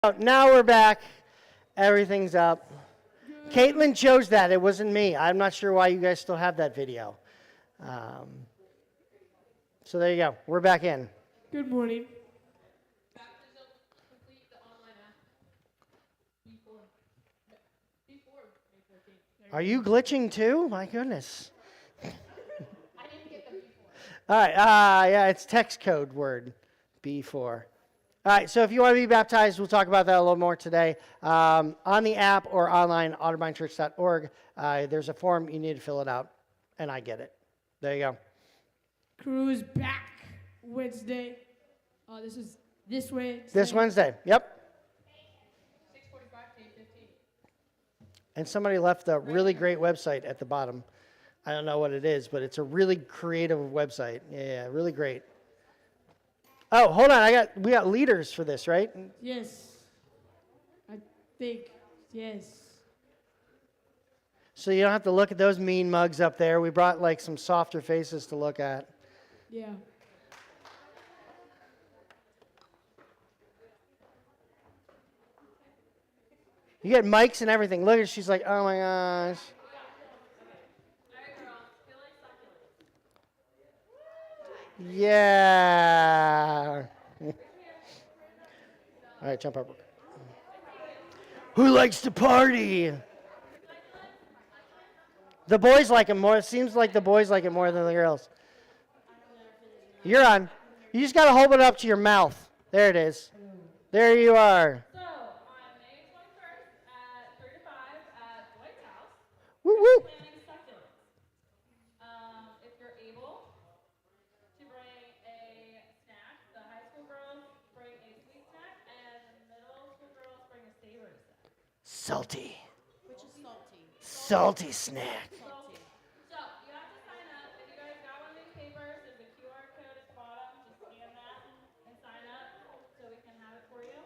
Now we're back. Everything's up. Caitlin chose that. It wasn't me. I'm not sure why you guys still have that video. So there you go. We're back in. Good morning. Are you glitching too? My goodness. I didn't get the before. All right. Yeah, it's text code word, B4. All right, so if you want to be baptized, we'll talk about that a little more today. On the app or online, otterminechurch.org, there's a form. You need to fill it out, and I get it. There you go. Crew is back Wednesday. This is this Wednesday. This Wednesday, yep. 6:45 to 8:15. And somebody left a really great website at the bottom. I don't know what it is, but it's a really creative website. Yeah, really great. Oh, hold on. We got leaders for this, right? Yes. I think, yes. So you don't have to look at those mean mugs up there. We brought like some softer faces to look at. Yeah. You get mics and everything. Look at her. She's like, oh my gosh. Yeah. All right, jump up. Who likes to party? The boys like it more. It seems like the boys like it more than the girls. You're on. You just got to hold it up to your mouth. There it is. There you are. So, on May 21st at 3 to 5 at Dwight's house, Woo we're woo. planning succulents. If you're able to bring a snack, the high school girls bring a sweet snack, and the middle school girls bring a savory snack. Salty. Which is salty. Salty snack. Salty. So, you have to sign up. If you guys got one of these papers, there's a QR code at the bottom. Just scan that and sign up so we can have it for you.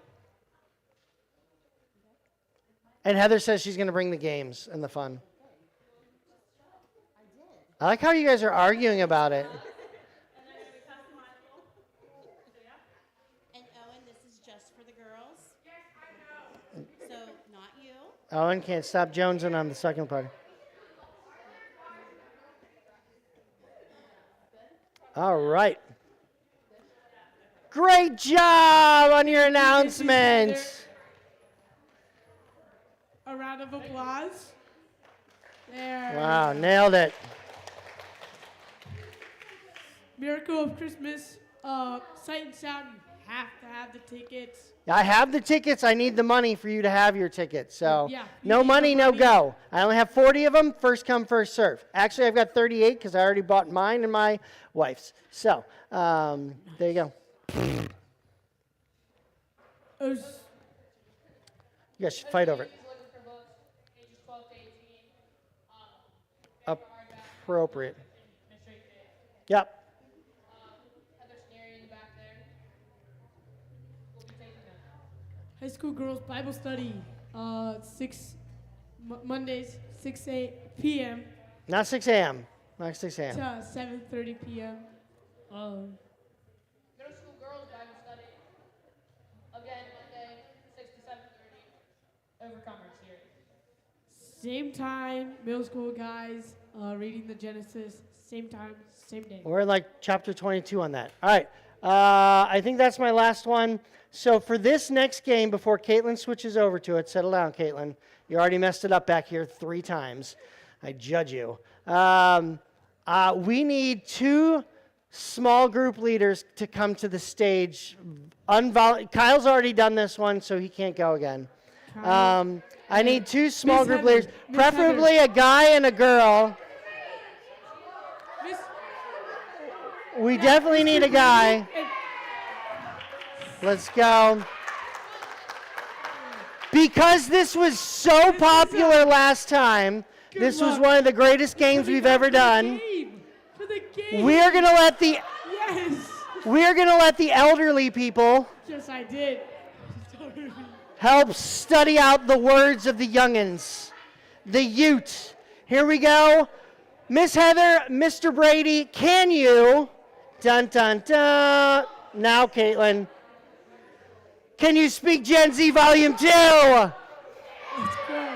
And Heather says she's going to bring the games and the fun. I like how you guys are arguing about it. And they're going to be customizable. So, yeah. And Owen, this is just for the girls. Yes, I know. So, not you. Owen can't stop jonesing on the second party. All right. Great job on your announcement. A round of applause. There. Wow, nailed it. Miracle of Christmas. Sight and sound. You have to have the tickets. I have the tickets. I need the money for you to have your tickets. So Yeah, you no need the money, no money. go. I only have 40 of them. First come, first serve. Actually, I've got 38 because I already bought mine and my wife's. So there you go. Us. You guys should fight over it. He's looking for books, ages 12 to 18. Appropriate. Administrative days. Yep. Heather Sneary in the back there. We'll be taking them. High school girls Bible study. Mondays, 6 p.m. Not 6 a.m. Not 6 to a.m. 7:30 p.m. Middle school girls Bible study. Again, Monday, 6 to 7:30. Overcomer series. Same time, middle school guys reading the Genesis. Same time, same day. We're in like chapter 22 on that. All right. I think that's my last one. So for this next game, before Caitlin switches over to it, settle down, Caitlin. You already messed it up back here 3 times. I judge you. We need 2 small group leaders to come to the stage. Kyle's already done this one, so he can't go again. I need 2 small Miss group Heather. leaders, Miss preferably a guy and a girl. Miss, We definitely need a guy. Let's go. Because this was so popular last time, this was one of the greatest games we've ever done. For the game. We're gonna let the elderly people Yes, I did. help study out the words of the youngins, the Ute. Here we go. Miss Heather, Mr. Brady, can you? Dun dun dun. Now, Caitlin. Can you speak Gen Z Volume 2? Let's go.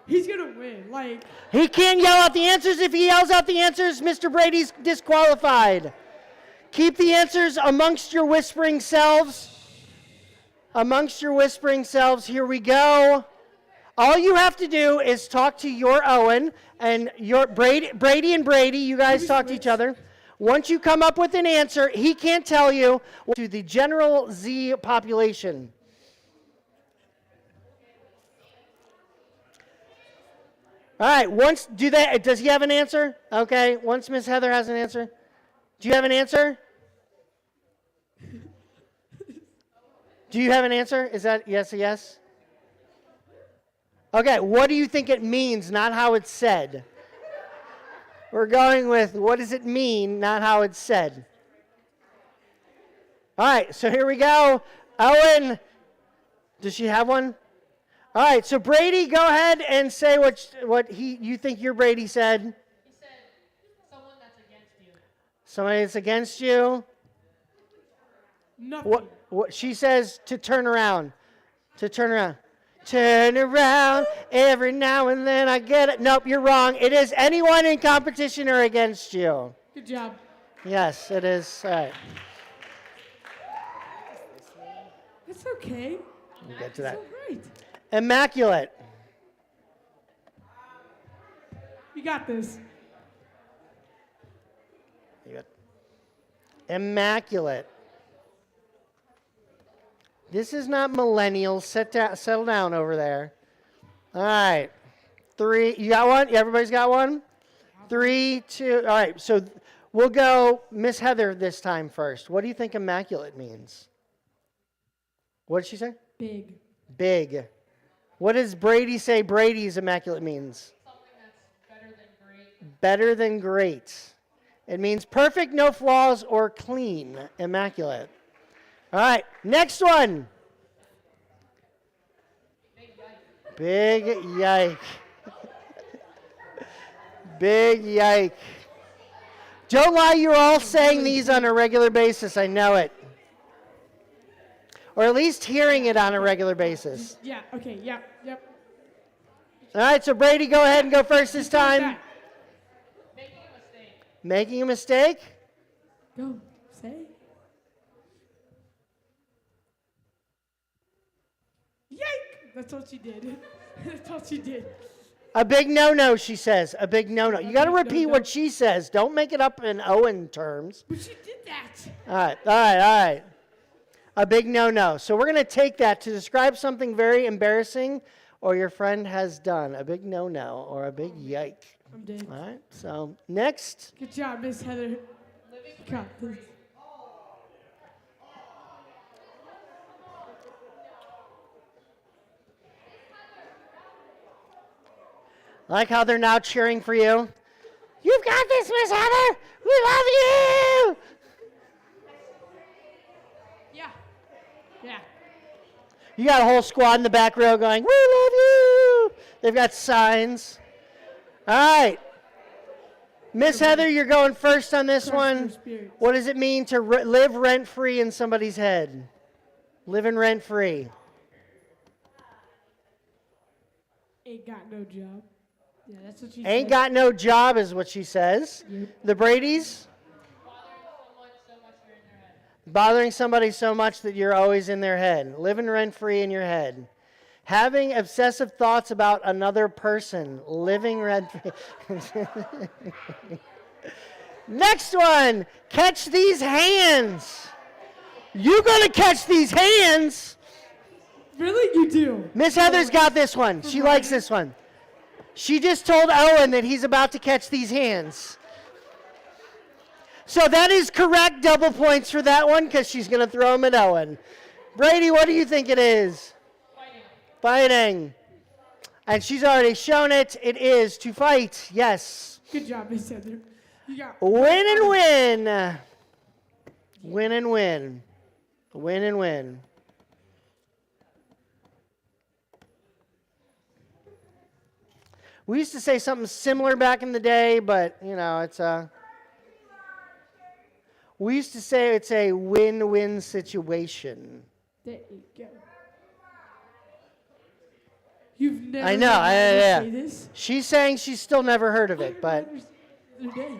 He's gonna win. Like, He can't yell out the answers. If he yells out the answers, Mr. Brady's disqualified. Keep the answers amongst your whispering selves. Amongst your whispering selves. Here we go. All you have to do is talk to your Owen and your Brady and Brady. You guys talk to each other. Once you come up with an answer, he can't tell you to the general Z population. All right, does he have an answer? Okay, once Miss Heather has an answer. Do you have an answer? Do you have an answer? Is that yes, a yes? Okay, what do you think it means, not how it's said? We're going with what does it mean, not how it's said. All right, so here we go. Owen, does she have one? All right, so Brady, go ahead and say what you think your Brady said. He said, someone that's against you. Somebody that's against you. nothing. What she says to turn around. To turn around. Turn around every now and then I get it. Nope, you're wrong. It is anyone in competition or against you. Good job. Yes, it is. All right. It's okay. We'll get to that. It's all right. Immaculate. You got this. You got immaculate. This is not millennials. Settle down over there. All right. 3. You got one? Everybody's got one? 3, 2. All right. So we'll go Miss Heather this time first. What do you think immaculate means? What did she say? Big. Big. What does Brady say Brady's immaculate means? Something that's better than great. Better than great. It means perfect, no flaws, or clean. Immaculate. All right, next one. Big yike. Big yike. Don't lie, you're all saying these on a regular basis. I know it. Or at least hearing it on a regular basis. Yeah, okay, yep. All right, so Brady, go ahead and go first this time. Making a mistake. Making a mistake? Go, say. Yike! That's all she did. That's all she did. A big no-no, she says. A big no-no. You got to big repeat no-no. what she says. Don't make it up in Owen terms. But she did that. All right. A big no-no. So we're going to take that to describe something very embarrassing or your friend has done. A big no-no or a big yike. I'm dead. All right, so next. Good job, Miss Heather. Got this. I like how they're now cheering for you. You've got this, Miss Heather. We love you. Yeah. You got a whole squad in the back row going, we love you. They've got signs. All right. Miss Heather, you're going first on this Crush one. their spirits. What does it mean to live rent-free in somebody's head? Living rent-free. Ain't got no job. Yeah, that's what she Ain't said. got no job is what she says. Yep. The Bradys? Bothering somebody so much that you're always in their head. Living rent-free in your head. Having obsessive thoughts about another person. Living rent-free. Next one. Catch these hands. You gonna catch these hands. Really? You do? Miss Heather's got this one. She likes this one. She just told Owen that he's about to catch these hands. So that is correct. Double points for that one because she's going to throw them at Owen. Brady, what do you think it is? Fighting. And she's already shown it. It is to fight. Yes. Good job, Miss Heather. You got Win and win. Win and win. Win and win. We used to say something similar back in the day, but, you know, it's We used to say it's a win-win situation. There you go. You've never I know, heard me yeah. say this? She's saying she's still never heard of it, but There it is.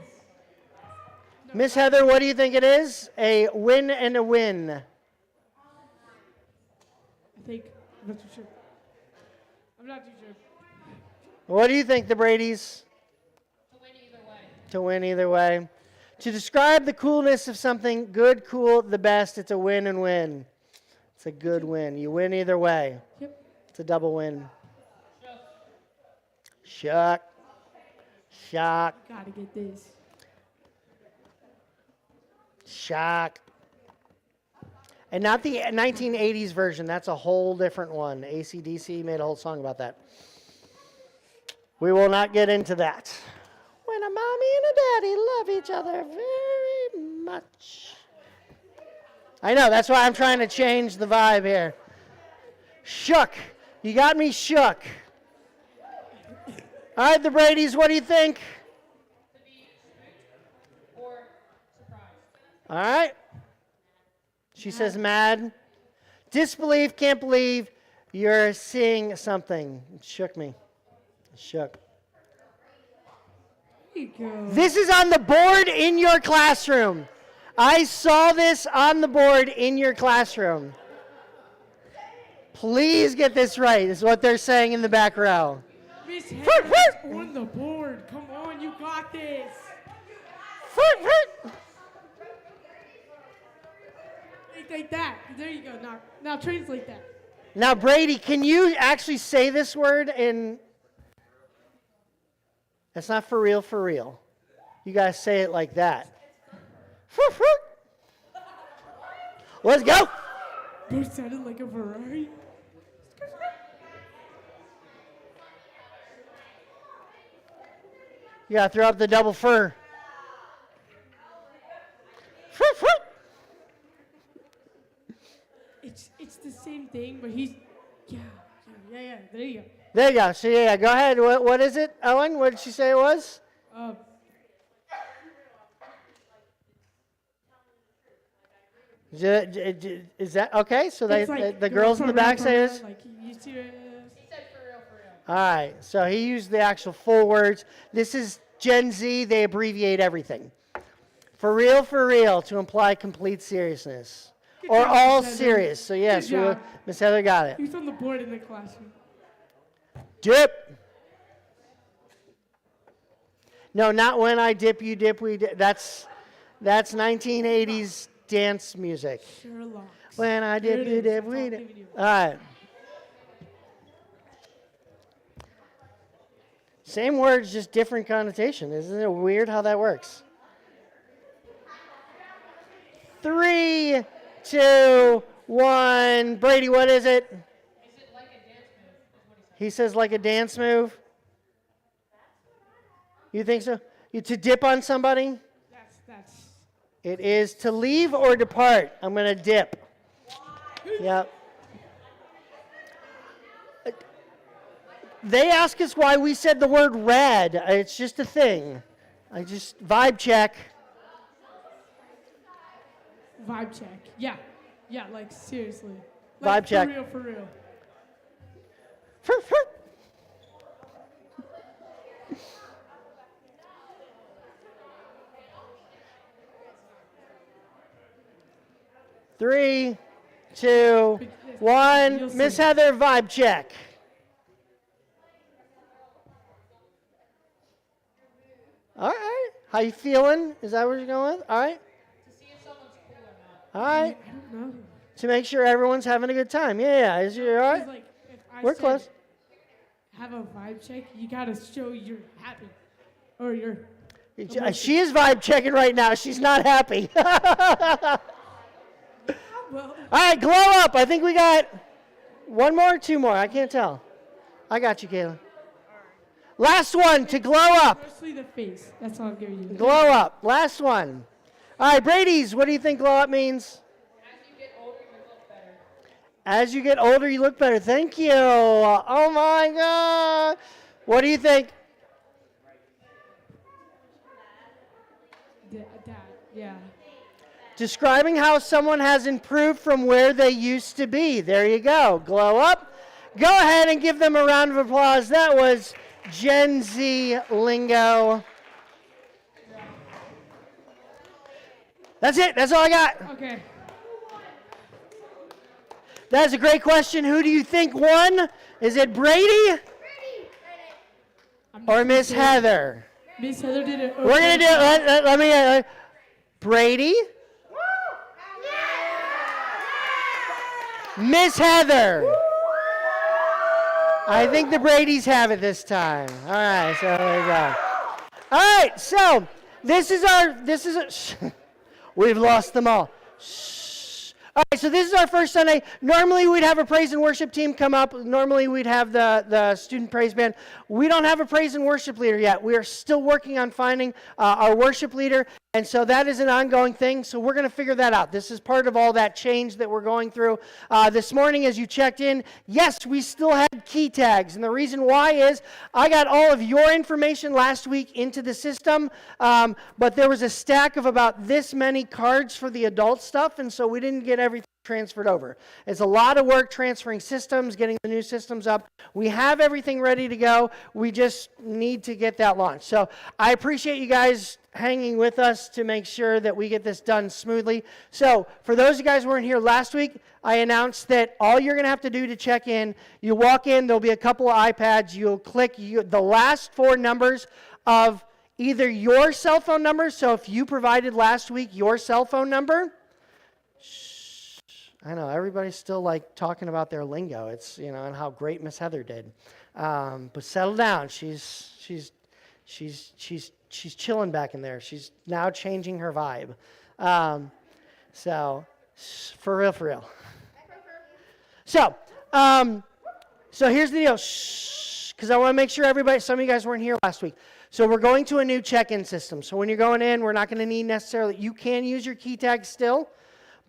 Miss Heather, what do you think it is? A win and a win. I think. I'm not too sure. I'm not too sure. What do you think, the Bradys? To win either way. To win either way. To describe the coolness of something, good, cool, the best, it's a win and win. It's a good win. You win either way. Yep. It's a double win. Shock. Shock. Gotta get this. Shock. And not the 1980s version. That's a whole different one. AC/DC made a whole song about that. We will not get into that. When a mommy and a daddy love each other very much. I know, that's why I'm trying to change the vibe here. Shook. You got me shook. All right, the Bradys, what do you think? To be spooked or surprised. All right. She says mad. Disbelief, can't believe you're seeing something. It shook me. It shook. There you go. This is on the board in your classroom. I saw this on the board in your classroom. Please get this right, is what they're saying in the back row. Miss Harris on the board. Come on, you got this. Like that. There you go. Now translate that. Now, Brady, can you actually say this word in... That's not for real, for real. You guys say it like that. Let's go. That sounded like a Ferrari. You gotta throw up the double fur. It's the same thing, but he's yeah. There you go. There you go. So yeah, go ahead. What is it, Owen? What did she say it was? Is that okay? So It's like the girls in the back say this. Like you serious? He said for real, for real. All right. So he used the actual full words. This is Gen Z. They abbreviate everything. For real, to imply complete seriousness. Good Or job, all Miss Heather. serious. So yes, Good job. Miss Heather got it. He was on the board in the classroom. Dip. No, not when I dip, you dip, we dip. That's 1980s dance music. Sherlock. When I There dip, it you is. dip, That's all we I'm dip. giving you. All right. Same words, just different connotation. Isn't it weird how that works? 3, 2, 1. Brady, what is it? Is it like a dance move? Is what he said. He says like a dance move. You think so? To dip on somebody? That's. It is to leave or depart. I'm going to dip. Yep. They ask us why we said the word red. It's just a thing. I just vibe check. Vibe check. Yeah, like seriously. Vibe Like, check. For real. Three, 2, 1. You'll Miss see. Heather, vibe check. All right. How you feeling? Is that where you're going with? All right. To see if someone's cool or not. All right. I don't know. To make sure everyone's having a good time. Yeah. Is you all right? It's like if I We're said, close. Have a vibe check. You gotta show you're happy, or you're. She is vibe checking right now. She's not happy. Well, All right, glow up. I think we got one more or two more. I can't tell. I got you, Kayla. Last one to glow up. mostly the face. That's all I'm giving you. Glow up. Last one. All right, Brady's, what do you think glow up means? As you get older, you look better. As you get older, you look better. Thank you. Oh, my God. What do you think? That, yeah. Describing how someone has improved from where they used to be. There you go. Glow up. Go ahead and give them a round of applause. That was Gen Z lingo. That's it. That's all I got. Okay. That's a great question. Who do you think won? Is it Brady or Miss Heather? Miss Heather did it. We're going to do it. Let me. Brady? Miss Heather. I think the Bradys have it this time. All right, so there you go. All right, so this is we've lost them all. Shh. All right, so this is our first Sunday. Normally we'd have a praise and worship team come up. Normally we'd have the student praise band. We don't have a praise and worship leader yet. We are still working on finding our worship leader. And so that is an ongoing thing, so we're going to figure that out. This is part of all that change that we're going through. This morning as you checked in, yes, we still had key tags, and the reason why is I got all of your information last week into the system, but there was a stack of about this many cards for the adult stuff, and so we didn't get everything transferred over. It's a lot of work transferring systems, getting the new systems up. We have everything ready to go. We just need to get that launched. So I appreciate you guys hanging with us to make sure that we get this done smoothly. So for those of you guys who weren't here last week, I announced that all you're going to have to do to check in, you walk in, there'll be a couple of iPads, you'll click the last four numbers of either your cell phone number, so if you provided last week your cell phone number, I know everybody's still like talking about their lingo. It's and how great Miss Heather did, but settle down. She's chilling back in there. She's now changing her vibe. So for real. So here's the deal. Because I want to make sure everybody. Some of you guys weren't here last week. So we're going to a new check-in system. So when you're going in, we're not going to need necessarily. You can use your key tag still.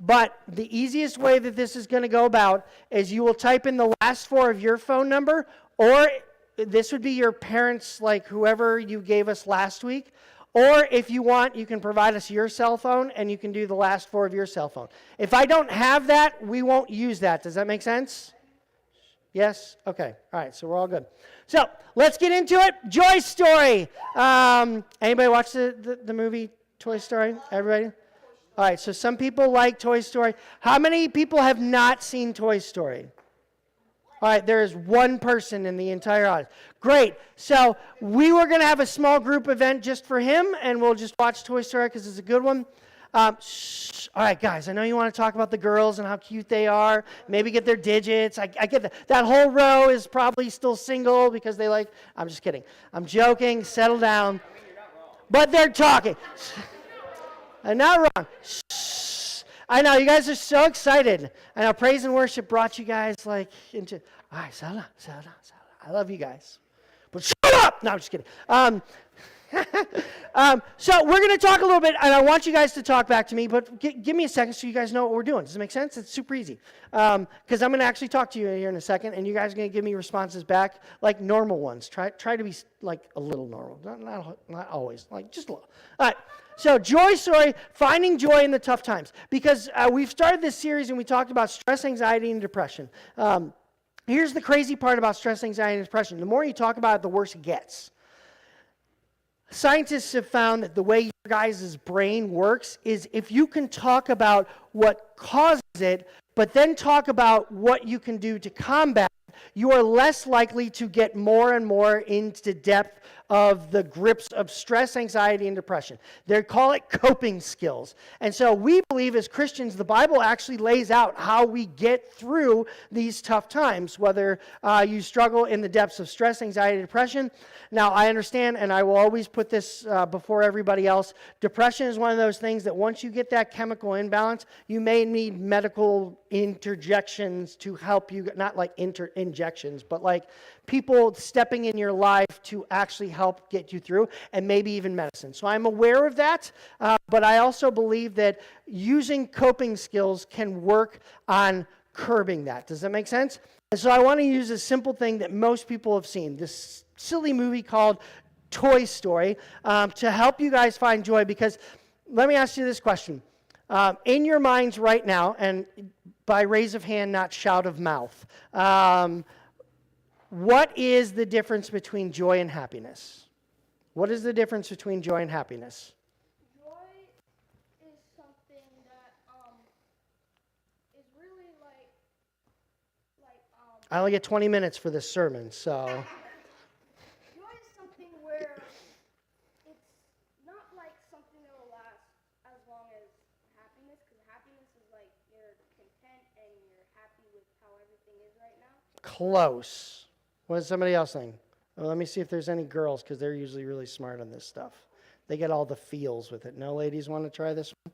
But the easiest way that this is going to go about is you will type in the last four of your phone number, or this would be your parents, like whoever you gave us last week. Or if you want, you can provide us your cell phone, and you can do the last four of your cell phone. If I don't have that, we won't use that. Does that make sense? Yes? Okay. All right, so we're all good. So let's get into it. Joy Story. Anybody watch the movie Toy Story? Everybody? All right, so some people like Toy Story. How many people have not seen Toy Story? All right, there is one person in the entire audience. Great. So we were going to have a small group event just for him, and we'll just watch Toy Story because it's a good one. All right, guys, I know you want to talk about the girls and how cute they are. Maybe get their digits. I get that. That whole row is probably still single because they like, I'm just kidding. I'm joking. Settle down. But they're talking. I'm not wrong. I know, you guys are so excited. I know praise and worship brought you guys into, all right, settle down. I love you guys. But shut up! No, I'm just kidding. So we're going to talk a little bit, and I want you guys to talk back to me, but give me a second so you guys know what we're doing. Does it make sense? It's super easy. Because I'm going to actually talk to you here in a second, and you guys are going to give me responses back like normal ones. Try to be like a little normal. Not always. Like just a little. All right. So Joy Story, finding joy in the tough times. Because we've started this series, and we talked about stress, anxiety, and depression. Here's the crazy part about stress, anxiety, and depression. The more you talk about it, the worse it gets. Scientists have found that the way your guys' brain works is if you can talk about what causes it, but then talk about what you can do to combat it, you are less likely to get more and more into depth of the grips of stress, anxiety, and depression. They call it coping skills. And so we believe as Christians, the Bible actually lays out how we get through these tough times, whether you struggle in the depths of stress, anxiety, depression. Now, I understand, and I will always put this before everybody else, depression is one of those things that once you get that chemical imbalance, you may need medical interjections to help you, not like injections, but like people stepping in your life to actually help get you through, and maybe even medicine. So I'm aware of that, but I also believe that using coping skills can work on curbing that. Does that make sense? And so I want to use a simple thing that most people have seen, this silly movie called Toy Story, to help you guys find joy, because let me ask you this question. In your minds right now, and by raise of hand, not shout of mouth, what is the difference between joy and happiness? What is the difference between joy and happiness? Joy is something that is really I only get 20 minutes for this sermon, so. joy is something where it's not like something that will last as long as happiness, because happiness is like you're content and you're happy with how everything is right now. Close. What does somebody else think? Well, let me see if there's any girls, because they're usually really smart on this stuff. They get all the feels with it. No ladies want to try this one?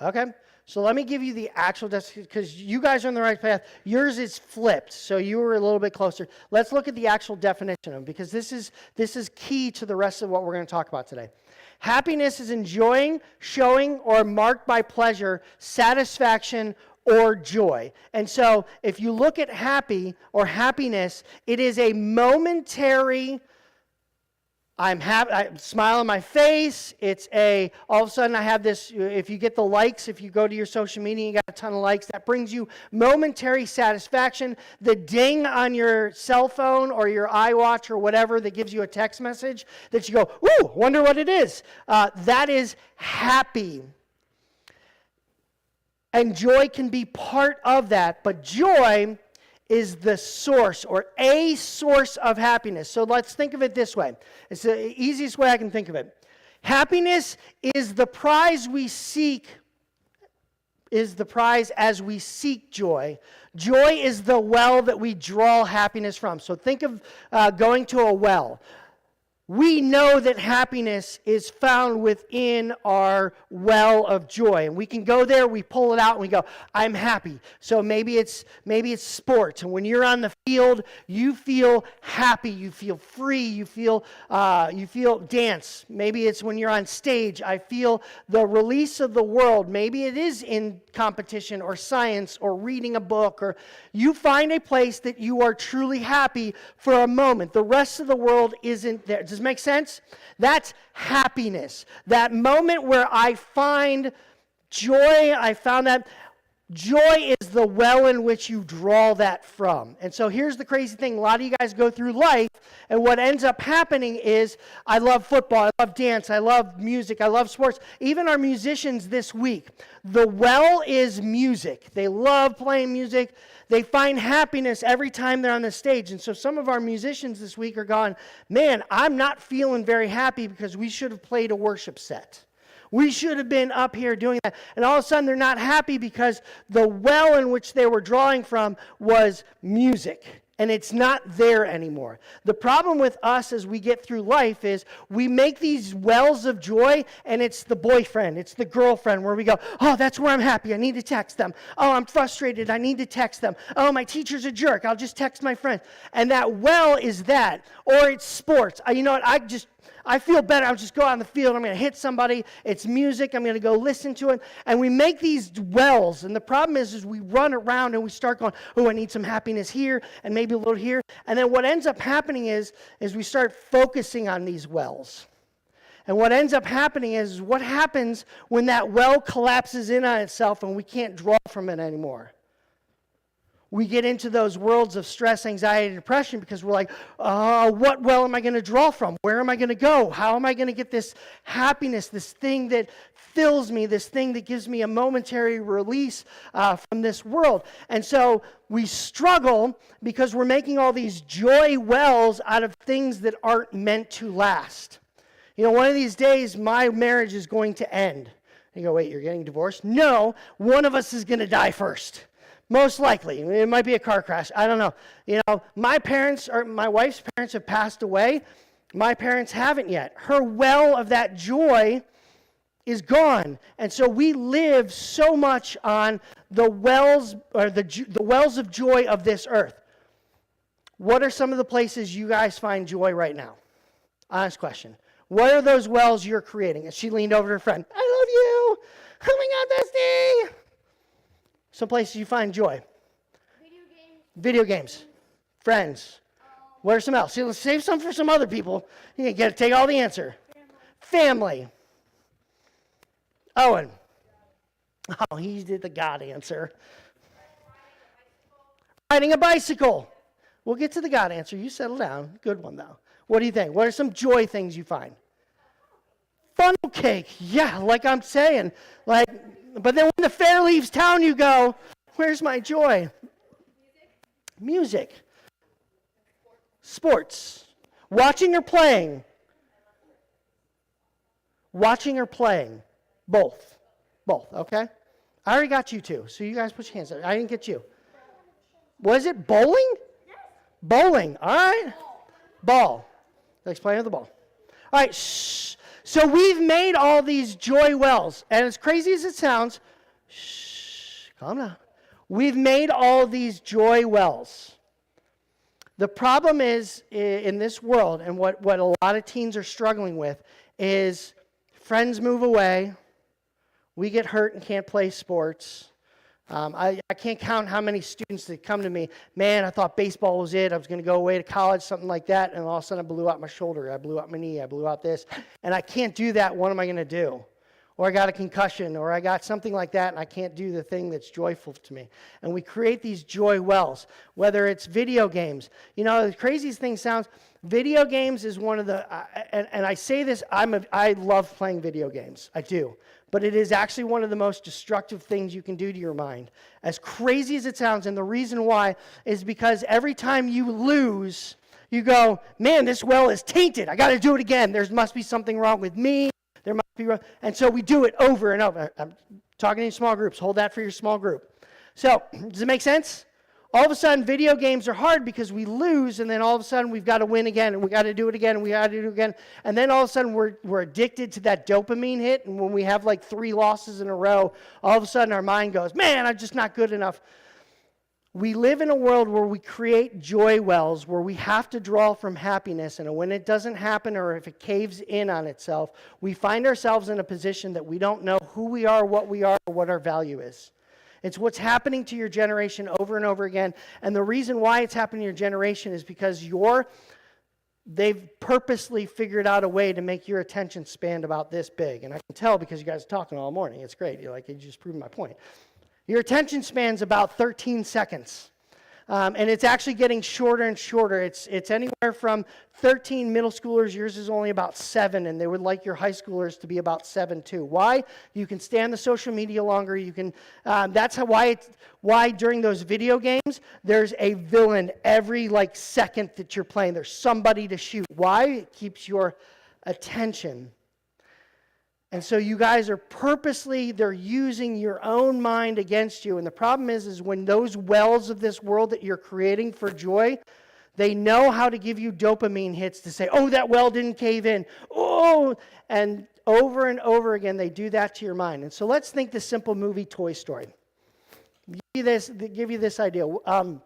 Okay, so let me give you the actual definition, because you guys are on the right path. Yours is flipped, so you were a little bit closer. Let's look at the actual definition of it, because this is key to the rest of what we're going to talk about today. Happiness is enjoying, showing, or marked by pleasure, satisfaction, or joy. And so if you look at happy or happiness, it is a momentary, I'm happy, I smile on my face. It's all of a sudden I have this, if you get the likes, if you go to your social media, you got a ton of likes, that brings you momentary satisfaction. The ding on your cell phone or your iWatch or whatever that gives you a text message that you go, ooh, wonder what it is. That is happy. And joy can be part of that, but joy is the source or a source of happiness. So let's think of it this way. It's the easiest way I can think of it. Happiness is the prize we seek, is the prize as we seek joy. Joy is the well that we draw happiness from. So think of going to a well. We know that happiness is found within our well of joy. And we can go there, we pull it out, and we go, I'm happy. So maybe it's sports. And when you're on the field, you feel happy, you feel free, you feel dance. Maybe it's when you're on stage, I feel the release of the world. Maybe it is in competition or science or reading a book, or you find a place that you are truly happy for a moment. The rest of the world isn't there. Does it make sense? That's happiness. That moment where I find joy, I found that. Joy is the well in which you draw that from. And so here's the crazy thing. A lot of you guys go through life, and what ends up happening is, I love football, I love dance, I love music, I love sports. Even our musicians this week, the well is music. They love playing music. They find happiness every time they're on the stage. And so some of our musicians this week are going, man, I'm not feeling very happy because we should have played a worship set. We should have been up here doing that. And all of a sudden they're not happy because the well in which they were drawing from was music. And it's not there anymore. The problem with us as we get through life is we make these wells of joy, and it's the boyfriend, it's the girlfriend, where we go, oh, that's where I'm happy, I need to text them. Oh, I'm frustrated, I need to text them. Oh, my teacher's a jerk, I'll just text my friend. And that well is that. Or it's sports. You know what, I feel better. I'll just go out on the field. I'm going to hit somebody. It's music. I'm going to go listen to it. And we make these wells. And the problem is we run around and we start going, oh, I need some happiness here and maybe a little here. And then what ends up happening is we start focusing on these wells. And what ends up happening is what happens when that well collapses in on itself and we can't draw from it anymore. We get into those worlds of stress, anxiety, depression because we're like, what well am I going to draw from? Where am I going to go? How am I going to get this happiness, this thing that fills me, this thing that gives me a momentary release from this world? And so we struggle because we're making all these joy wells out of things that aren't meant to last. You know, one of these days, my marriage is going to end. You go, wait, you're getting divorced? No, one of us is going to die first. Most likely. It might be a car crash. I don't know. You know, my parents, or my wife's parents have passed away. My parents haven't yet. Her well of that joy is gone. And so we live so much on the wells, or the wells of joy of this earth. What are some of the places you guys find joy right now? Honest question. What are those wells you're creating? And she leaned over to her friend. I love you. Oh my God, Dusty! Some places you find joy. Video games. Video games. Friends. What are some else? See, let's save some for some other people. You got to take all the answer. Family. Owen. Oh, he did the God answer. Riding a bicycle. We'll get to the God answer. You settle down. Good one, though. What do you think? What are some joy things you find? Funnel cake. Yeah, like I'm saying. But then when the fair leaves town, you go, where's my joy? Music. Sports. Watching or playing? Watching or playing? Both. Both, okay? I already got you two, so you guys put your hands up. I didn't get you. Was it bowling? Yes. Bowling, all right. Ball. Let's play with the ball. All right, shh. So we've made all these joy wells, and as crazy as it sounds, shh, calm down. We've made all these joy wells. The problem is in this world, and what a lot of teens are struggling with, is friends move away, we get hurt and can't play sports. I can't count how many students that come to me, man, I thought baseball was it. I was going to go away to college, something like that, and all of a sudden I blew out my shoulder, I blew out my knee, I blew out this, and I can't do that. What am I going to do? Or I got a concussion, or I got something like that, and I can't do the thing that's joyful to me. And we create these joy wells, whether it's video games. You know, the craziest thing sounds, video games is one of the, and I say this, I love playing video games. I do. But it is actually one of the most destructive things you can do to your mind. As crazy as it sounds, and the reason why is because every time you lose, you go, man, this well is tainted. I got to do it again. There must be something wrong with me. There must be wrong. And so we do it over and over. I'm talking in small groups. Hold that for your small group. So, does it make sense? All of a sudden, video games are hard because we lose, and then all of a sudden, we've got to win again, and we got to do it again, and we got to do it again. And then all of a sudden, we're addicted to that dopamine hit, and when we have like 3 losses in a row, all of a sudden, our mind goes, man, I'm just not good enough. We live in a world where we create joy wells, where we have to draw from happiness, and when it doesn't happen, or if it caves in on itself, we find ourselves in a position that we don't know who we are, what we are, or what our value is. It's what's happening to your generation over and over again. And the reason why it's happening to your generation is because they've purposely figured out a way to make your attention span about this big. And I can tell because you guys are talking all morning. It's great. You just proved my point. Your attention span's about 13 seconds. And it's actually getting shorter and shorter. It's anywhere from 13 middle schoolers. Yours is only about 7, and they would like your high schoolers to be about 7 too. Why? You can stay on the social media longer. You can. That's why during those video games there's a villain every second that you're playing. There's somebody to shoot. Why? It keeps your attention. And so you guys are they're using your own mind against you. And the problem is when those wells of this world that you're creating for joy, they know how to give you dopamine hits to say, oh, that well didn't cave in. Oh, and over again, they do that to your mind. And so let's think the simple movie Toy Story. Give you this idea. What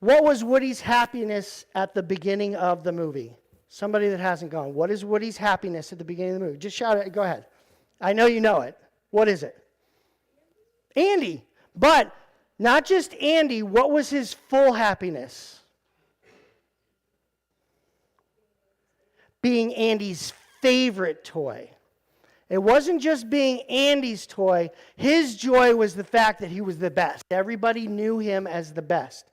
was Woody's happiness at the beginning of the movie? Somebody that hasn't gone. What is Woody's happiness at the beginning of the movie? Just shout it. Go ahead. I know you know it. What is it? Andy. But not just Andy. What was his full happiness? Being Andy's favorite toy. It wasn't just being Andy's toy. His joy was the fact that he was the best. Everybody knew him as the best.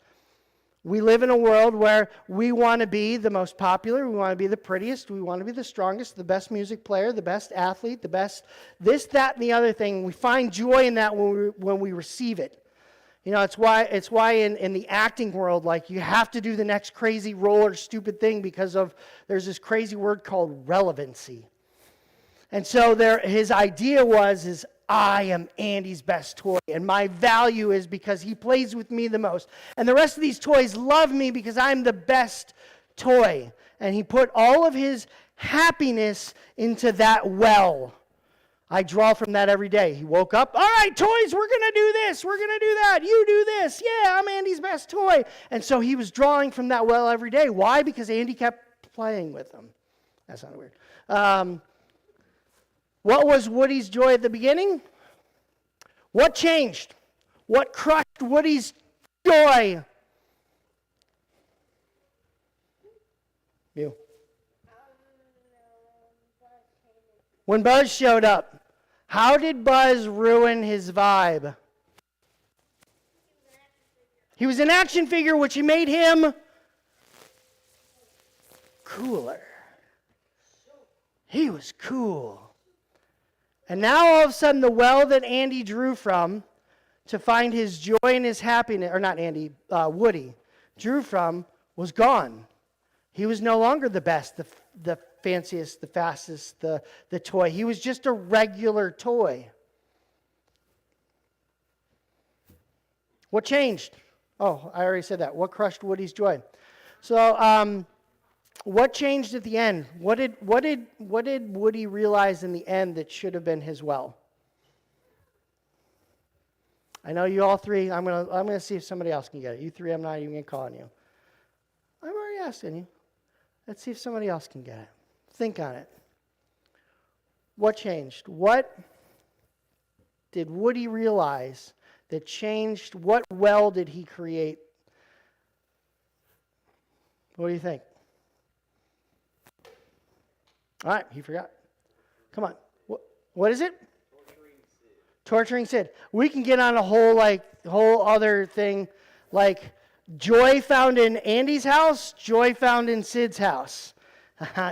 We live in a world where we want to be the most popular, we want to be the prettiest, we want to be the strongest, the best music player, the best athlete, the best this, that, and the other thing. We find joy in that when we receive it. You know, it's why in the acting world, you have to do the next crazy role or stupid thing because there's this crazy word called relevancy. And so his idea is I am Andy's best toy, and my value is because he plays with me the most. And the rest of these toys love me because I'm the best toy. And he put all of his happiness into that well. I draw from that every day. He woke up, all right, toys, we're going to do this, we're going to do that, you do this, yeah, I'm Andy's best toy. And so he was drawing from that well every day. Why? Because Andy kept playing with them. That sounded weird. What was Woody's joy at the beginning? What changed? What crushed Woody's joy? You. When Buzz showed up, how did Buzz ruin his vibe? He was an action figure, which made him cooler. He was cool. And now all of a sudden, the well that Andy drew from to find his joy and his happiness, or not Andy, Woody, drew from, was gone. He was no longer the best, the fanciest, the fastest, the toy. He was just a regular toy. What changed? Oh, I already said that. What crushed Woody's joy? So, what changed at the end? What did Woody realize in the end that should have been his well? I know you all three. I'm gonna see if somebody else can get it. You three, I'm not even gonna call on you. I'm already asking you. Let's see if somebody else can get it. Think on it. What changed? What did Woody realize that changed? What well did he create? What do you think? All right, he forgot. Come on. What is it? Torturing Sid. We can get on a whole other thing, like joy found in Andy's house, joy found in Sid's house.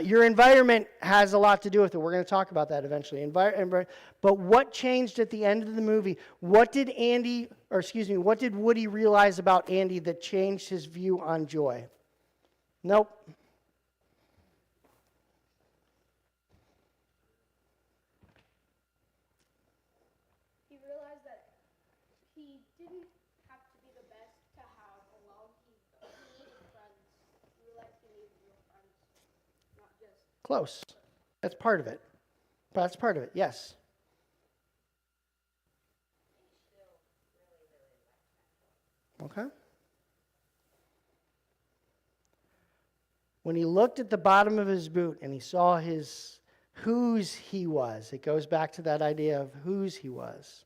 Your environment has a lot to do with it. We're going to talk about that eventually. But what changed at the end of the movie? What did Woody realize about Andy that changed his view on joy? Nope. He realized that he didn't have to be the best to have a well. He needed friends. He realized he needed real friends, not just. Close. That's part of it. That's part of it, yes. Okay. When he looked at the bottom of his boot and he saw whose he was, it goes back to that idea of whose he was.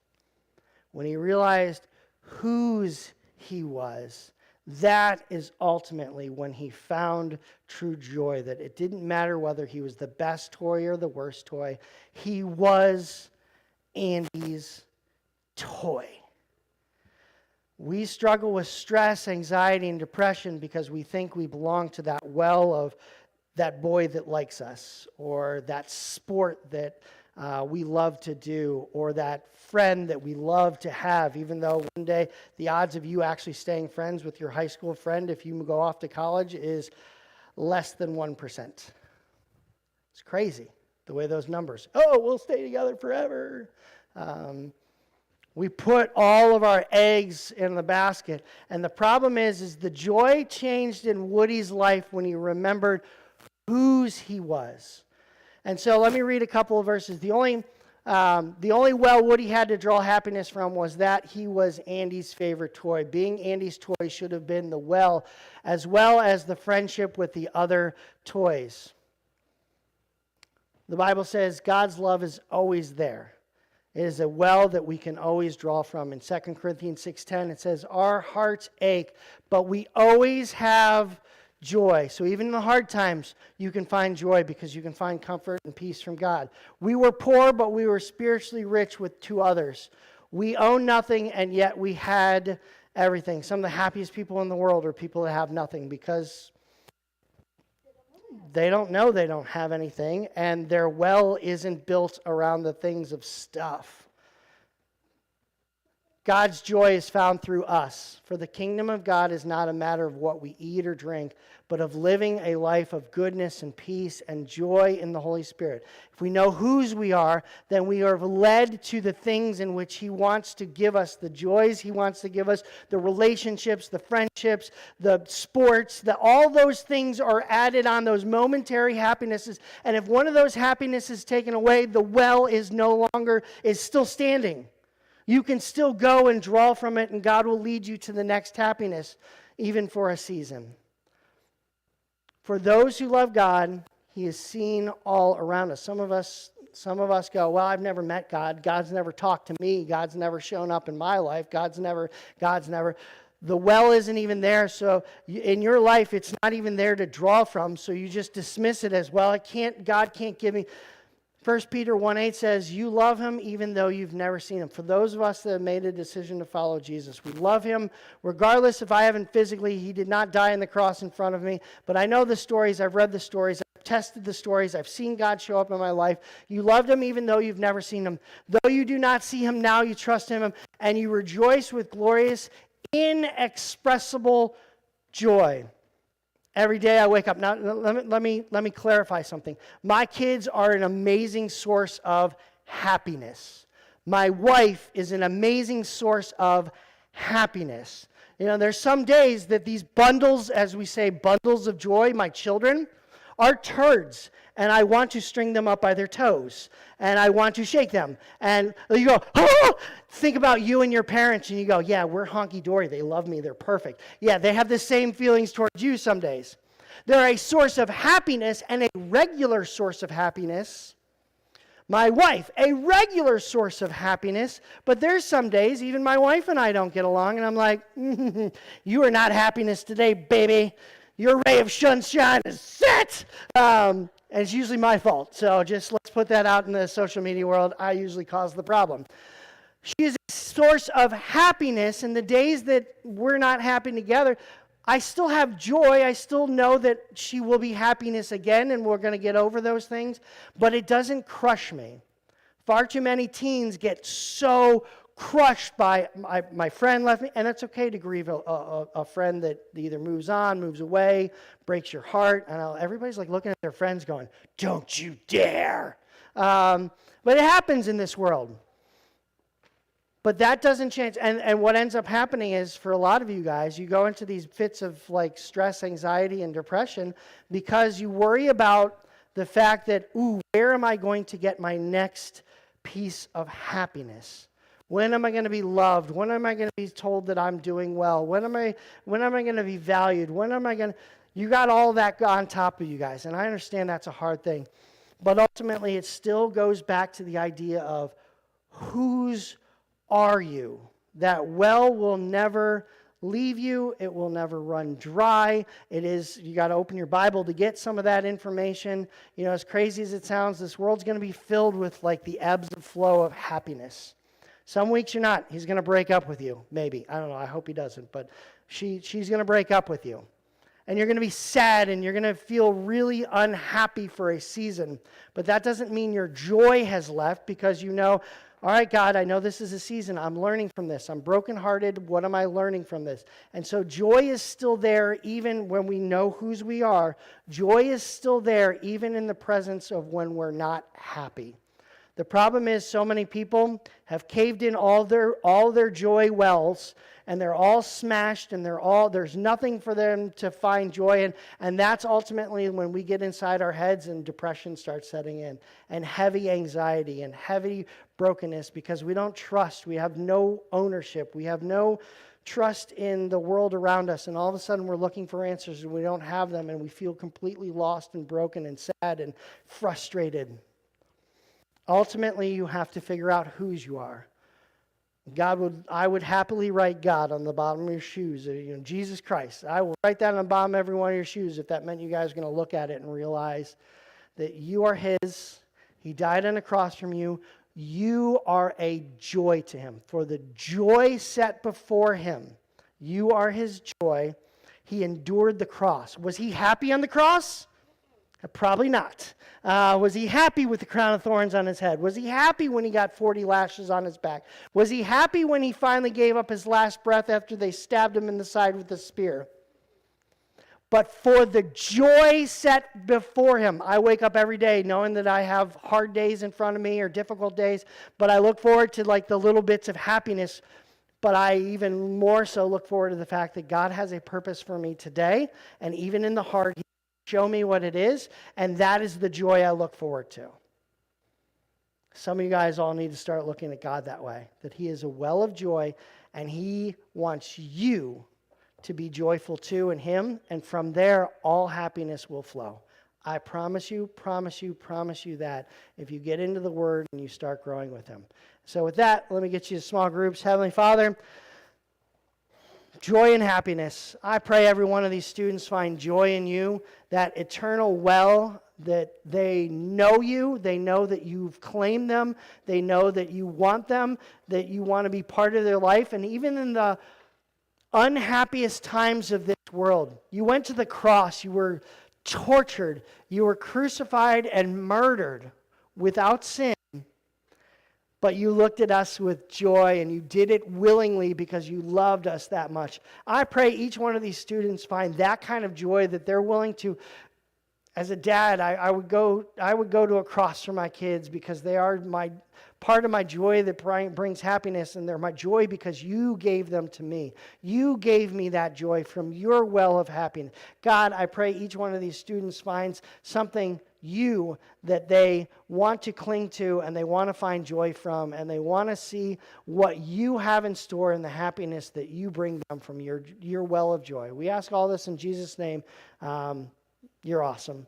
When he realized whose he was, that is ultimately when he found true joy, that it didn't matter whether he was the best toy or the worst toy. He was Andy's toy. We struggle with stress, anxiety, and depression because we think we belong to that well of that boy that likes us, or that sport that we love to do, or that friend that we love to have, even though one day the odds of you actually staying friends with your high school friend if you go off to college is less than 1%. It's crazy, the way those numbers. Oh, we'll stay together forever. We put all of our eggs in the basket. And the problem is the joy changed in Woody's life when he remembered whose he was. And so let me read a couple of verses. The only well Woody had to draw happiness from was that he was Andy's favorite toy. Being Andy's toy should have been the well as the friendship with the other toys. The Bible says God's love is always there. It is a well that we can always draw from. In 2 Corinthians 6:10, it says, our hearts ache, but we always have joy. So even in the hard times, you can find joy because you can find comfort and peace from God. We were poor, but we were spiritually rich to others. We own nothing, and yet we had everything. Some of the happiest people in the world are people that have nothing because they don't know they don't have anything, and their well isn't built around the things of stuff. God's joy is found through us. For the kingdom of God is not a matter of what we eat or drink, but of living a life of goodness and peace and joy in the Holy Spirit. If we know whose we are, then we are led to the things in which He wants to give us, the joys He wants to give us, the relationships, the friendships, the sports, all those things are added on, those momentary happinesses. And if one of those happinesses is taken away, the well is still standing. You can still go and draw from it, and God will lead you to the next happiness, even for a season. For those who love God, He is seen all around us. Some of us Some of us go, well, I've never met God. God's never talked to me. God's never shown up in my life. God's never. The well isn't even there, so in your life, it's not even there to draw from, so you just dismiss it as, well, God can't give me. 1 Peter 1:8 says, you love him even though you've never seen him. For those of us that have made a decision to follow Jesus, we love him regardless if I haven't physically. He did not die on the cross in front of me, but I know the stories. I've read the stories. I've tested the stories. I've seen God show up in my life. You loved him even though you've never seen him. Though you do not see him now, you trust him, and you rejoice with glorious, inexpressible joy. Every day I wake up. Now, let me clarify something. My kids are an amazing source of happiness. My wife is an amazing source of happiness. You know, there's some days that these bundles, as we say, bundles of joy, my children, are turds. And I want to string them up by their toes. And I want to shake them. And you go, oh! Think about you and your parents, and you go, yeah, we're honky-dory. They love me. They're perfect. Yeah, they have the same feelings towards you some days. They're a source of happiness and a regular source of happiness. My wife, a regular source of happiness. But there's some days, even my wife and I don't get along, and I'm like, you are not happiness today, baby. Your ray of sunshine is set. And it's usually my fault. So let's put that out in the social media world. I usually cause the problem. She is a source of happiness. In the days that we're not happy together, I still have joy. I still know that she will be happiness again, and we're going to get over those things. But it doesn't crush me. Far too many teens get so crushed by my friend left me, and it's okay to grieve a friend that either moves on, moves away, breaks your heart. And everybody's like looking at their friends going, don't you dare. But it happens in this world. But that doesn't change. And what ends up happening is, for a lot of you guys, you go into these fits of like stress, anxiety, and depression because you worry about the fact that, where am I going to get my next piece of happiness? When am I going to be loved? When am I going to be told that I'm doing well? When am I going to be valued? You got all that on top of you guys. And I understand that's a hard thing. But ultimately, it still goes back to the idea of whose are you? That well will never leave you. It will never run dry. You got to open your Bible to get some of that information. You know, as crazy as it sounds, this world's going to be filled with like the ebbs and flow of happiness. Some weeks you're not. He's going to break up with you, maybe. I don't know. I hope he doesn't. But she's going to break up with you. And you're going to be sad, and you're going to feel really unhappy for a season. But that doesn't mean your joy has left, because you know, all right, God, I know this is a season. I'm learning from this. I'm brokenhearted. What am I learning from this? And so joy is still there even when we know whose we are. Joy is still there even in the presence of when we're not happy. The problem is so many people have caved in all their joy wells, and they're all smashed, and there's nothing for them to find joy in. And that's ultimately when we get inside our heads and depression starts setting in, and heavy anxiety and heavy brokenness, because we don't trust. We have no ownership. We have no trust in the world around us, and all of a sudden we're looking for answers and we don't have them, and we feel completely lost and broken and sad and frustrated. Ultimately, you have to figure out whose you are. I would happily write God on the bottom of your shoes. Jesus Christ. I will write that on the bottom of every one of your shoes if that meant you guys are going to look at it and realize that you are His. He died on the cross from you. You are a joy to Him. For the joy set before Him, you are His joy. He endured the cross. Was He happy on the cross? Probably not. Was He happy with the crown of thorns on His head? Was He happy when He got 40 lashes on His back? Was He happy when He finally gave up His last breath after they stabbed Him in the side with a spear? But for the joy set before Him, I wake up every day knowing that I have hard days in front of me or difficult days, but I look forward to like the little bits of happiness. But I even more so look forward to the fact that God has a purpose for me today, and even in the hard, He show me what it is, and that is the joy I look forward to. Some of you guys all need to start looking at God that way, that He is a well of joy, and He wants you to be joyful too in Him, and from there, all happiness will flow. I promise you that if you get into the Word and you start growing with Him. So with that, let me get you to small groups. Heavenly Father, joy and happiness. I pray every one of these students find joy in you, that eternal well, that they know you, they know that you've claimed them, they know that you want them, that you want to be part of their life, and even in the unhappiest times of this world, you went to the cross, you were tortured, you were crucified and murdered without sin, but you looked at us with joy and you did it willingly because you loved us that much. I pray each one of these students find that kind of joy, that they're willing to. As a dad, I would go to a cross for my kids because they are my part of my joy that brings happiness, and they're my joy because you gave them to me. You gave me that joy from your well of happiness. God, I pray each one of these students finds something you that they want to cling to and they want to find joy from, and they want to see what you have in store and the happiness that you bring them from your well of joy. We ask all this in Jesus' name. You're awesome.